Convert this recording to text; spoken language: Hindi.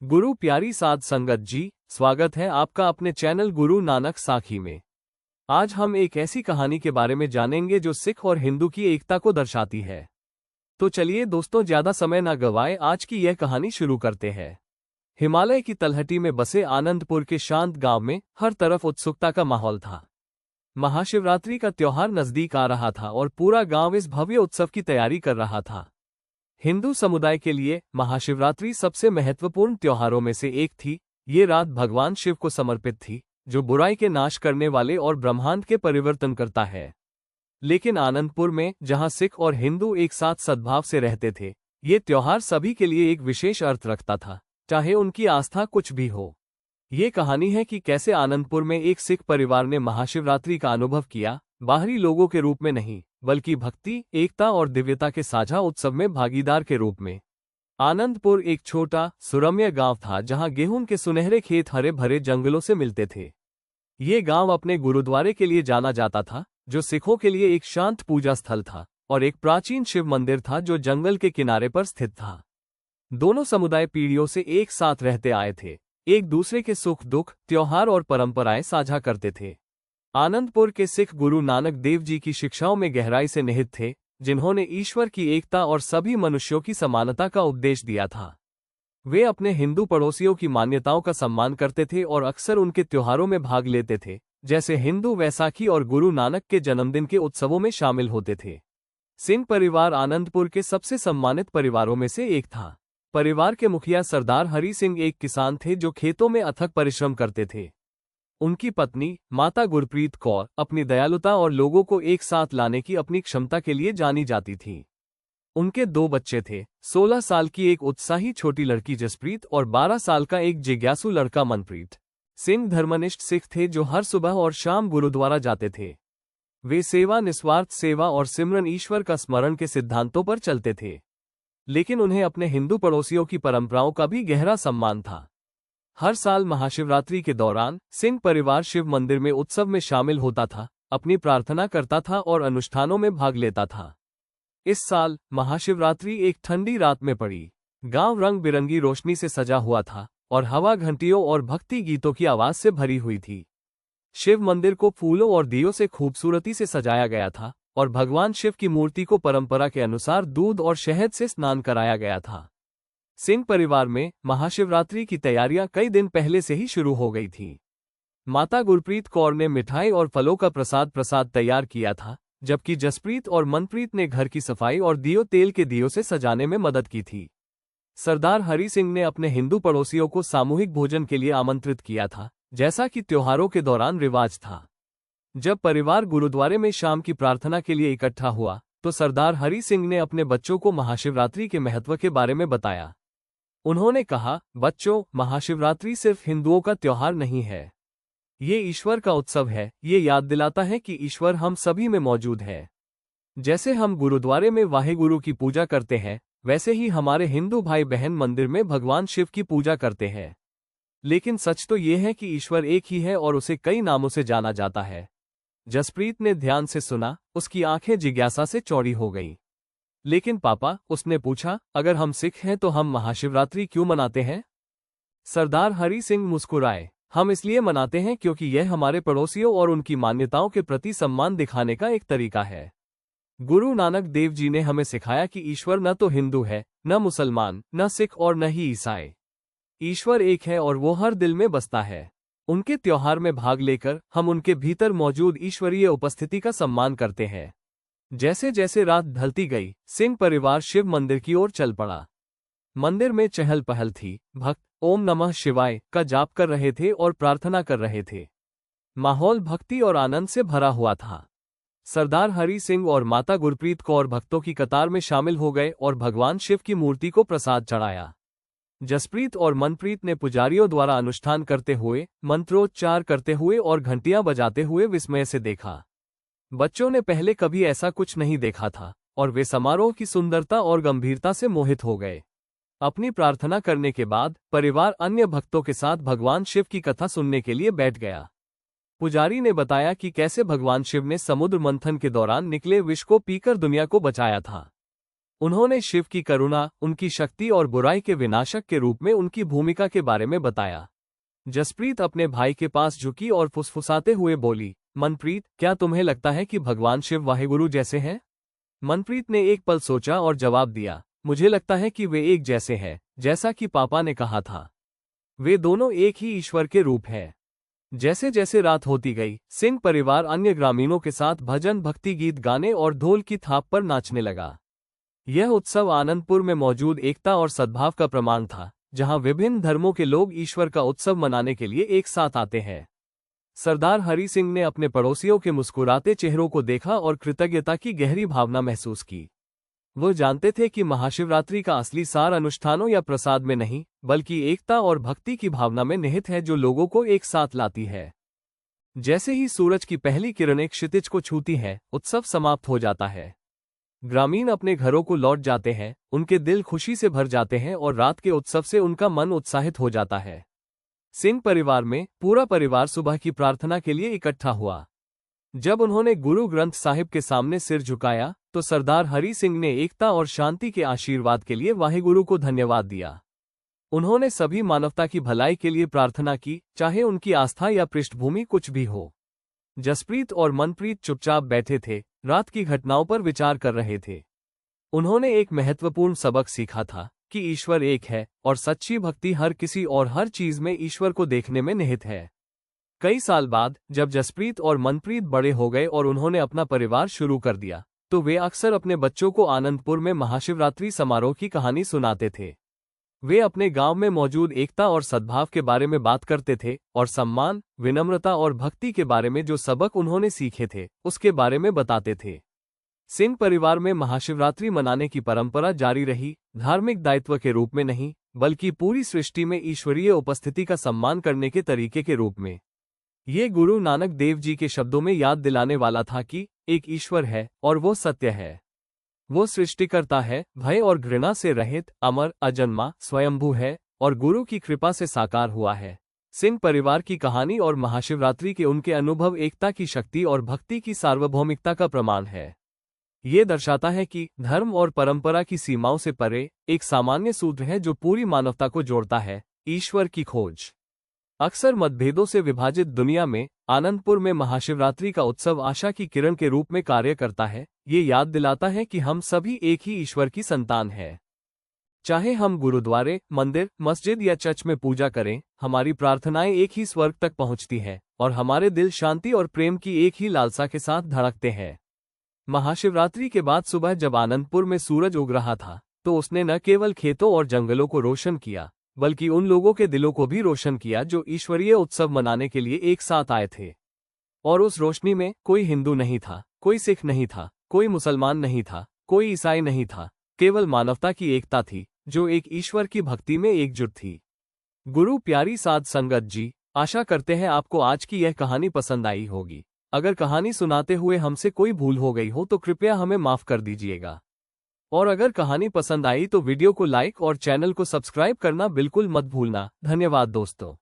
गुरु प्यारी साध संगत जी, स्वागत है आपका अपने चैनल गुरु नानक साखी में। आज हम एक ऐसी कहानी के बारे में जानेंगे जो सिख और हिंदू की एकता को दर्शाती है। तो चलिए दोस्तों, ज्यादा समय न गवाएं, आज की यह कहानी शुरू करते हैं। हिमालय की तलहटी में बसे आनंदपुर के शांत गांव में हर तरफ उत्सुकता का माहौल था। महाशिवरात्रि का त्योहार नजदीक आ रहा था और पूरा गांव इस भव्य उत्सव की तैयारी कर रहा था। हिंदू समुदाय के लिए महाशिवरात्रि सबसे महत्वपूर्ण त्योहारों में से एक थी। ये रात भगवान शिव को समर्पित थी, जो बुराई के नाश करने वाले और ब्रह्मांड के परिवर्तन करता है। लेकिन आनंदपुर में, जहां सिख और हिंदू एक साथ सद्भाव से रहते थे, ये त्योहार सभी के लिए एक विशेष अर्थ रखता था, चाहे उनकी आस्था कुछ भी हो। ये कहानी है कि कैसे आनंदपुर में एक सिख परिवार ने महाशिवरात्रि का अनुभव किया, बाहरी लोगों के रूप में नहीं, बल्कि भक्ति, एकता और दिव्यता के साझा उत्सव में भागीदार के रूप में। आनंदपुर एक छोटा, सुरम्य गांव था जहां गेहूं के सुनहरे खेत हरे भरे जंगलों से मिलते थे। ये गांव अपने गुरुद्वारे के लिए जाना जाता था, जो सिखों के लिए एक शांत पूजा स्थल था, और एक प्राचीन शिव मंदिर था जो जंगल के किनारे पर स्थित था। दोनों समुदाय पीढ़ियों से एक साथ रहते आए थे, एक दूसरे के सुख दुख, त्योहार और परंपराएं साझा करते थे। आनंदपुर के सिख गुरु नानक देव जी की शिक्षाओं में गहराई से निहित थे, जिन्होंने ईश्वर की एकता और सभी मनुष्यों की समानता का उपदेश दिया था। वे अपने हिंदू पड़ोसियों की मान्यताओं का सम्मान करते थे और अक्सर उनके त्योहारों में भाग लेते थे, जैसे हिंदू वैसाखी और गुरु नानक के जन्मदिन के उत्सवों में शामिल होते थे। सिंह परिवार आनंदपुर के सबसे सम्मानित परिवारों में से एक था। परिवार के मुखिया सरदार हरि सिंह एक किसान थे जो खेतों में अथक परिश्रम करते थे। उनकी पत्नी माता गुरप्रीत कौर अपनी दयालुता और लोगों को एक साथ लाने की अपनी क्षमता के लिए जानी जाती थी। उनके दो बच्चे थे, 16 साल की एक उत्साही छोटी लड़की जसप्रीत और 12 साल का एक जिज्ञासु लड़का मनप्रीत। सिंह धर्मनिष्ठ सिख थे जो हर सुबह और शाम गुरुद्वारा जाते थे। वे सेवा, निस्वार्थ सेवा और सिमरन ईश्वर का स्मरण के सिद्धांतों पर चलते थे। लेकिन उन्हें अपने हिंदू पड़ोसियों की परंपराओं का भी गहरा सम्मान था। हर साल महाशिवरात्रि के दौरान सिंह परिवार शिव मंदिर में उत्सव में शामिल होता था, अपनी प्रार्थना करता था और अनुष्ठानों में भाग लेता था। इस साल महाशिवरात्रि एक ठंडी रात में पड़ी। गांव रंग बिरंगी रोशनी से सजा हुआ था और हवा घंटियों और भक्ति गीतों की आवाज से भरी हुई थी। शिव मंदिर को फूलों और दियों से खूबसूरती से सजाया गया था और भगवान शिव की मूर्ति को परंपरा के अनुसार दूध और शहद से स्नान कराया गया था। सिंह परिवार में महाशिवरात्रि की तैयारियां कई दिन पहले से ही शुरू हो गई थीं। माता गुरप्रीत कौर ने मिठाई और फलों का प्रसाद तैयार किया था, जबकि जसप्रीत और मनप्रीत ने घर की सफाई और दियो तेल के दियों से सजाने में मदद की थी। सरदार हरि सिंह ने अपने हिंदू पड़ोसियों को सामूहिक भोजन के लिए आमंत्रित किया था, जैसा कि त्योहारों के दौरान रिवाज था। जब परिवार गुरुद्वारे में शाम की प्रार्थना के लिए इकट्ठा हुआ, तो सरदार हरि सिंह ने अपने बच्चों को महाशिवरात्रि के महत्व के बारे में बताया। उन्होंने कहा, बच्चों, महाशिवरात्रि सिर्फ हिंदुओं का त्योहार नहीं है। ये ईश्वर का उत्सव है। ये याद दिलाता है कि ईश्वर हम सभी में मौजूद है। जैसे हम गुरुद्वारे में वाहेगुरु की पूजा करते हैं, वैसे ही हमारे हिंदू भाई बहन मंदिर में भगवान शिव की पूजा करते हैं। लेकिन सच तो ये है कि ईश्वर एक ही है और उसे कई नामों से जाना जाता है। जसप्रीत ने ध्यान से सुना, उसकी आंखें जिज्ञासा से चौड़ी हो गईं। लेकिन पापा, उसने पूछा, अगर हम सिख हैं तो हम महाशिवरात्रि क्यों मनाते हैं? सरदार हरि सिंह मुस्कुराए, हम इसलिए मनाते हैं क्योंकि यह हमारे पड़ोसियों और उनकी मान्यताओं के प्रति सम्मान दिखाने का एक तरीका है। गुरु नानक देव जी ने हमें सिखाया कि ईश्वर न तो हिंदू है, न मुसलमान, न सिख और न ही ईसाई। ईश्वर एक है और वो हर दिल में बसता है। उनके त्योहार में भाग लेकर हम उनके भीतर मौजूद ईश्वरीय उपस्थिति का सम्मान करते हैं। जैसे जैसे रात ढलती गई, सिंह परिवार शिव मंदिर की ओर चल पड़ा। मंदिर में चहल पहल थी। भक्त ओम नमः शिवाय का जाप कर रहे थे और प्रार्थना कर रहे थे। माहौल भक्ति और आनंद से भरा हुआ था। सरदार हरि सिंह और माता गुरप्रीत कौर भक्तों की कतार में शामिल हो गए और भगवान शिव की मूर्ति को प्रसाद चढ़ाया। जसप्रीत और मनप्रीत ने पुजारियों द्वारा अनुष्ठान करते हुए, मंत्रोच्चार करते हुए और घंटियां बजाते हुए विस्मय से देखा। बच्चों ने पहले कभी ऐसा कुछ नहीं देखा था और वे समारोह की सुंदरता और गंभीरता से मोहित हो गए। अपनी प्रार्थना करने के बाद परिवार अन्य भक्तों के साथ भगवान शिव की कथा सुनने के लिए बैठ गया। पुजारी ने बताया कि कैसे भगवान शिव ने समुद्र मंथन के दौरान निकले विष को पीकर दुनिया को बचाया था। उन्होंने शिव की करुणा, उनकी शक्ति और बुराई के विनाशक के रूप में उनकी भूमिका के बारे में बताया। जसप्रीत अपने भाई के पास झुकी और फुसफुसाते हुए बोली, मनप्रीत, क्या तुम्हें लगता है कि भगवान शिव वाहेगुरु जैसे हैं? मनप्रीत ने एक पल सोचा और जवाब दिया, मुझे लगता है कि वे एक जैसे हैं, जैसा कि पापा ने कहा था। वे दोनों एक ही ईश्वर के रूप हैं। जैसे जैसे रात होती गई, सिंह परिवार अन्य ग्रामीणों के साथ भजन भक्ति गीत गाने और ढोल की थाप पर नाचने लगा। यह उत्सव आनंदपुर में मौजूद एकता और सद्भाव का प्रमाण था, जहां विभिन्न धर्मों के लोग ईश्वर का उत्सव मनाने के लिए एक साथ आते हैं। सरदार हरि सिंह ने अपने पड़ोसियों के मुस्कुराते चेहरों को देखा और कृतज्ञता की गहरी भावना महसूस की। वो जानते थे कि महाशिवरात्रि का असली सार अनुष्ठानों या प्रसाद में नहीं, बल्कि एकता और भक्ति की भावना में निहित है, जो लोगों को एक साथ लाती है। जैसे ही सूरज की पहली किरणें क्षितिज को छूती हैं, उत्सव समाप्त हो जाता है। ग्रामीण अपने घरों को लौट जाते हैं, उनके दिल खुशी से भर जाते हैं और रात के उत्सव से उनका मन उत्साहित हो जाता है। सिंह परिवार में पूरा परिवार सुबह की प्रार्थना के लिए इकट्ठा हुआ। जब उन्होंने गुरु ग्रंथ साहिब के सामने सिर झुकाया, तो सरदार हरि सिंह ने एकता और शांति के आशीर्वाद के लिए वाहेगुरु को धन्यवाद दिया। उन्होंने सभी मानवता की भलाई के लिए प्रार्थना की, चाहे उनकी आस्था या पृष्ठभूमि कुछ भी हो। जसप्रीत और मनप्रीत चुपचाप बैठे थे, रात की घटनाओं पर विचार कर रहे थे। उन्होंने एक महत्वपूर्ण सबक सीखा था कि ईश्वर एक है और सच्ची भक्ति हर किसी और हर चीज में ईश्वर को देखने में निहित है। कई साल बाद जब जसप्रीत और मनप्रीत बड़े हो गए और उन्होंने अपना परिवार शुरू कर दिया, तो वे अक्सर अपने बच्चों को आनंदपुर में महाशिवरात्रि समारोह की कहानी सुनाते थे। वे अपने गांव में मौजूद एकता और सद्भाव के बारे में बात करते थे और सम्मान, विनम्रता और भक्ति के बारे में जो सबक उन्होंने सीखे थे, उसके बारे में बताते थे। सिंह परिवार में महाशिवरात्रि मनाने की परंपरा जारी रही, धार्मिक दायित्व के रूप में नहीं, बल्कि पूरी सृष्टि में ईश्वरीय उपस्थिति का सम्मान करने के तरीके के रूप में। ये गुरु नानक देव जी के शब्दों में याद दिलाने वाला था कि एक ईश्वर है और वो सत्य है। वो सृष्टिकर्ता है, भय और घृणा से रहित, अमर, अजन्मा, स्वयंभू है और गुरु की कृपा से साकार हुआ है। सिंह परिवार की कहानी और महाशिवरात्रि के उनके अनुभव एकता की शक्ति और भक्ति की सार्वभौमिकता का प्रमाण है। ये दर्शाता है कि धर्म और परंपरा की सीमाओं से परे एक सामान्य सूत्र है जो पूरी मानवता को जोड़ता है, ईश्वर की खोज। अक्सर मतभेदों से विभाजित दुनिया में आनंदपुर में महाशिवरात्रि का उत्सव आशा की किरण के रूप में कार्य करता है। ये याद दिलाता है कि हम सभी एक ही ईश्वर की संतान हैं। चाहे हम गुरुद्वारे, मंदिर, मस्जिद या चर्च में पूजा करें, हमारी प्रार्थनाएं एक ही स्वर्ग तक पहुंचती हैं और हमारे दिल शांति और प्रेम की एक ही लालसा के साथ धड़कते हैं। महाशिवरात्रि के बाद सुबह जब आनंदपुर में सूरज उग रहा था, तो उसने न केवल खेतों और जंगलों को रोशन किया, बल्कि उन लोगों के दिलों को भी रोशन किया जो ईश्वरीय उत्सव मनाने के लिए एक साथ आए थे। और उस रोशनी में कोई हिंदू नहीं था, कोई सिख नहीं था, कोई मुसलमान नहीं था, कोई ईसाई नहीं था, केवल मानवता की एकता थी जो एक ईश्वर की भक्ति में एकजुट थी। गुरु प्यारी साध संगत जी, आशा करते हैं आपको आज की यह कहानी पसंद आई होगी। अगर कहानी सुनाते हुए हमसे कोई भूल हो गई हो तो कृपया हमें माफ कर दीजिएगा। और अगर कहानी पसंद आई तो वीडियो को लाइक और चैनल को सब्सक्राइब करना बिल्कुल मत भूलना। धन्यवाद दोस्तों।